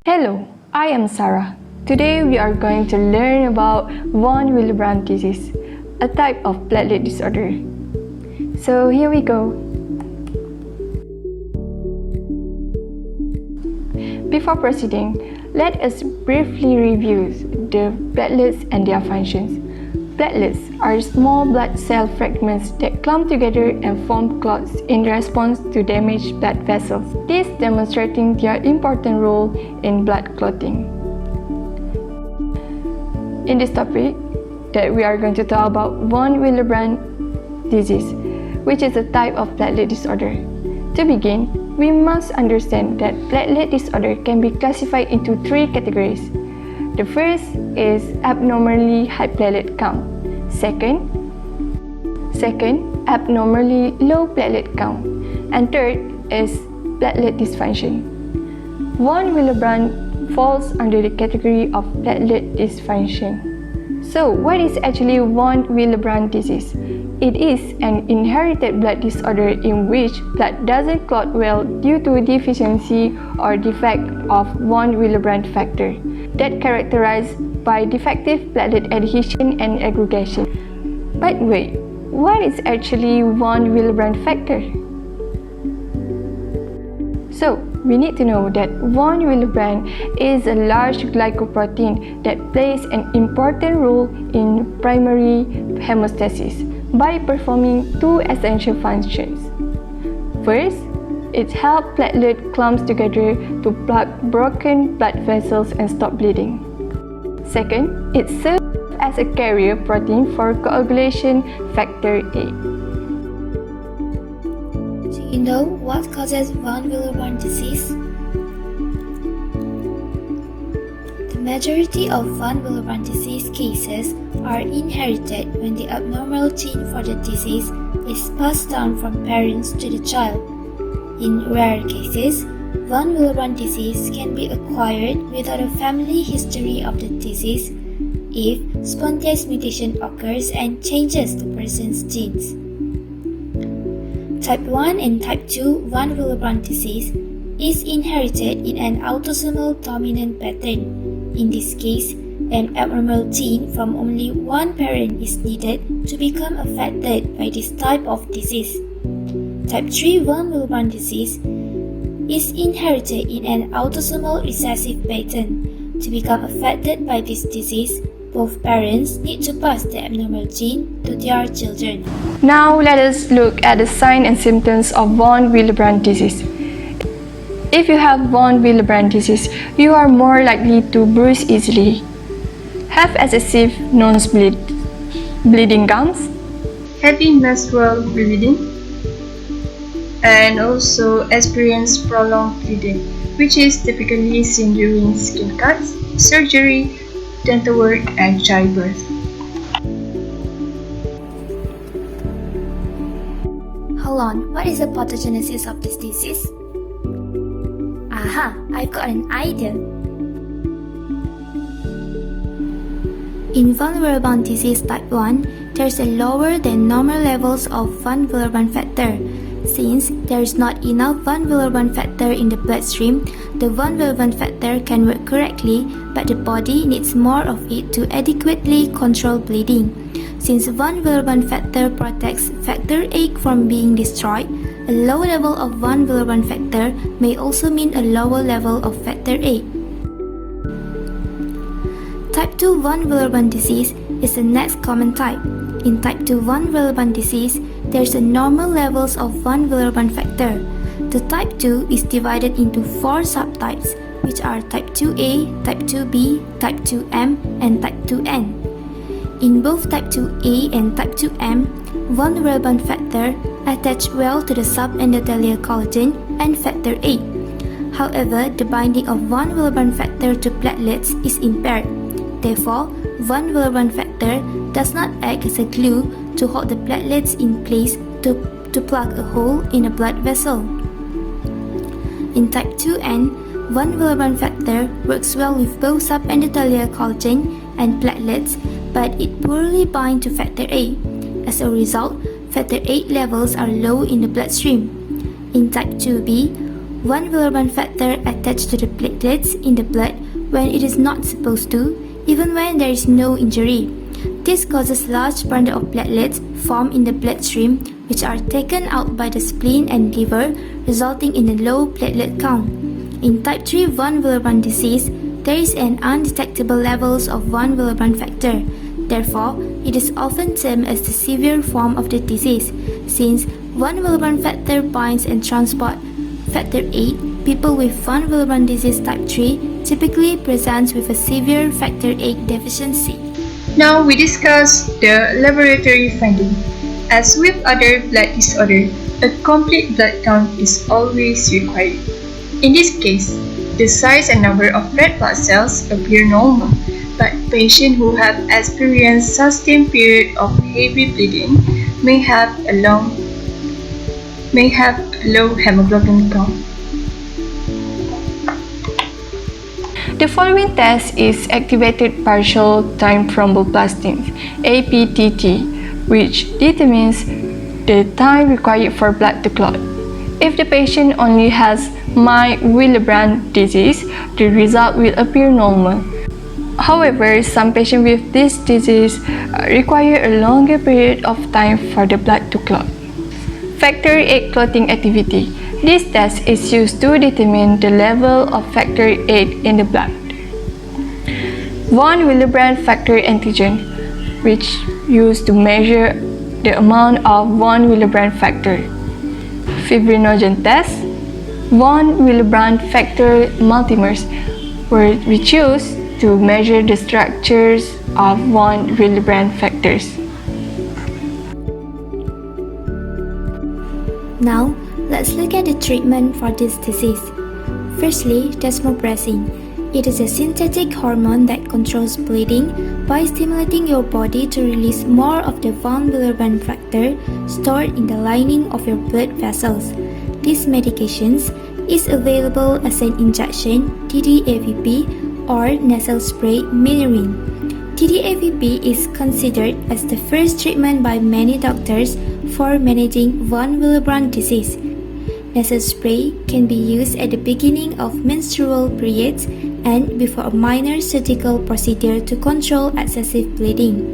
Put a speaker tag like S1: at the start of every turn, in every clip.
S1: Hello, I am Sarah. Today we are going to learn about von Willebrand disease, a type of platelet disorder. So here we go. Before proceeding, let us briefly review the platelets and their functions. Platelets are small blood cell fragments that clump together and form clots in response to damaged blood vessels, this demonstrating their important role in blood clotting. In this topic, that we are going to talk about von Willebrand disease, which is a type of platelet disorder. To begin, we must understand that platelet disorder can be classified into three categories. The first is abnormally high platelet count. Second, abnormally low platelet count. And third is platelet dysfunction. Von Willebrand falls under the category of platelet dysfunction. So, what is actually von Willebrand disease? It is an inherited blood disorder in which blood doesn't clot well due to deficiency or defect of von Willebrand factor that characterized by defective platelet adhesion and aggregation. But wait, what is actually von Willebrand factor? So, we need to know that von Willebrand is a large glycoprotein that plays an important role in primary hemostasis by performing two essential functions. First, it helps platelet clumps together to plug broken blood vessels and stop bleeding. Second, it serves as a carrier protein for coagulation factor A.
S2: Do you know what causes von Willebrand disease? The majority of von Willebrand disease cases are inherited when the abnormal gene for the disease is passed down from parents to the child. In rare cases, von Willebrand disease can be acquired without a family history of the disease if spontaneous mutation occurs and changes the person's genes. Type 1 and Type 2 von Willebrand disease is inherited in an autosomal dominant pattern. In this case, an abnormal gene from only one parent is needed to become affected by this type of disease. Type 3 von Willebrand disease is inherited in an autosomal recessive pattern. To become affected by this disease, both parents need to pass the abnormal gene to their children.
S1: Now let us look at the signs and symptoms of von Willebrand disease. If you have von Willebrand disease, you are more likely to bruise easily, have excessive nosebleed, bleeding gums,
S3: heavy menstrual bleeding, and also experience prolonged bleeding, which is typically seen during skin cuts, surgery, dental work, and childbirth.
S2: Hold on, what is the pathogenesis of this disease? Aha, I've got an idea. In von Willebrand disease type 1, there's a lower than normal levels of von Willebrand factor. Since there is not enough von Willebrand factor in the bloodstream, the von Willebrand factor can work correctly, but the body needs more of it to adequately control bleeding. Since von Willebrand factor protects factor VIII from being destroyed, a low level of von Willebrand factor may also mean a lower level of factor VIII. Type 2 von Willebrand disease is the next common type. In type 2 von Willebrand disease, there's a normal levels of von Willebrand factor. The type 2 is divided into 4 subtypes, which are type 2A, type 2B, type 2M, and type 2N. In both type 2A and type 2M, von Willebrand factor attach well to the subendothelial collagen and factor VIII. However, the binding of von Willebrand factor to platelets is impaired. Therefore, von Willebrand factor does not act as a glue to hold the platelets in place to plug a hole in a blood vessel. In type 2N, von Willebrand factor works well with both subendothelial collagen and platelets, but it poorly binds to factor VIII. As a result, factor VIII levels are low in the bloodstream. In type 2B, 1 Willebrand factor attached to the platelets in the blood when it is not supposed to, even when there is no injury. This causes large bundle of platelets formed in the bloodstream, which are taken out by the spleen and liver, resulting in a low platelet count. In type 3 1 Willebrand disease, there is an undetectable levels of 1 Willebrand factor. Therefore, it is often termed as the severe form of the disease, since 1 Willebrand factor binds and transport factor 8. People with 1 Willebrand disease type 3 typically present with a severe factor 8 deficiency.
S3: Now we discuss the laboratory finding. As with other blood disorder, a complete blood count is always required. In this case, the size and number of red blood cells appear normal, but patients who have experienced sustained period of heavy bleeding may have a low hemoglobin count.
S1: The following test is activated partial time thromboplastin (APTT), which determines the time required for blood to clot. If the patient only has mild Willebrand disease, the result will appear normal. However, some patients with this disease require a longer period of time for the blood to clot. Factor 8 clotting activity. This test is used to determine the level of factor 8 in the blood. 1 Willebrand factor antigen, which used to measure the amount of 1 Willebrand factor. Fibrinogen test. 1 Willebrand factor multimers, which used to measure the structures of 1 Willebrand factors.
S2: Now, let's look at the treatment for this disease. Firstly, desmopressin. It is a synthetic hormone that controls bleeding by stimulating your body to release more of the 1 Willebrand factor stored in the lining of your blood vessels. These medications is available as an injection, TDAVP, or nasal spray, Minerin. TDAVP is considered as the first treatment by many doctors for managing 1 Willebrand disease. Nasal spray can be used at the beginning of menstrual periods and before a minor surgical procedure to control excessive bleeding.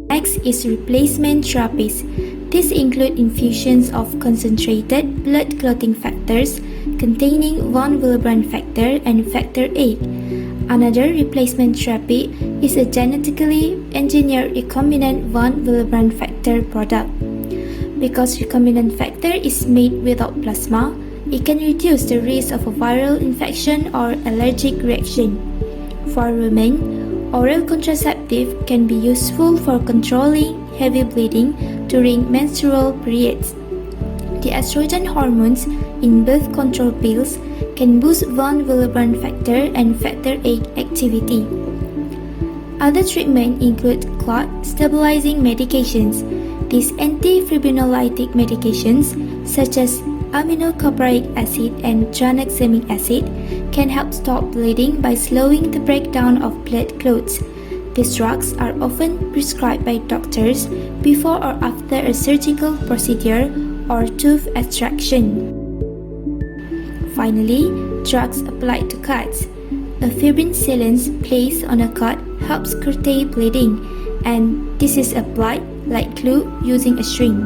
S2: Next is replacement therapies. These include infusions of concentrated blood clotting factors containing 1 Willebrand factor and factor 8. Another replacement therapy is a genetically engineered recombinant 1 Willebrand factor product. Because recombinant factor is made without plasma, it can reduce the risk of a viral infection or allergic reaction. For women, oral contraceptive can be useful for controlling heavy bleeding during menstrual periods. The estrogen hormones in birth control pills can boost 1 Willebrand factor and factor 8 activity. Other treatments include clot stabilizing medications. These antifibrinolytic medications, such as aminocaproic acid and tranexamic acid, can help stop bleeding by slowing the breakdown of blood clots. These drugs are often prescribed by doctors before or after a surgical procedure or tooth extraction. Finally, drugs applied to cuts. A fibrin sealant placed on a cut helps curtail bleeding, and this is applied like glue using a string.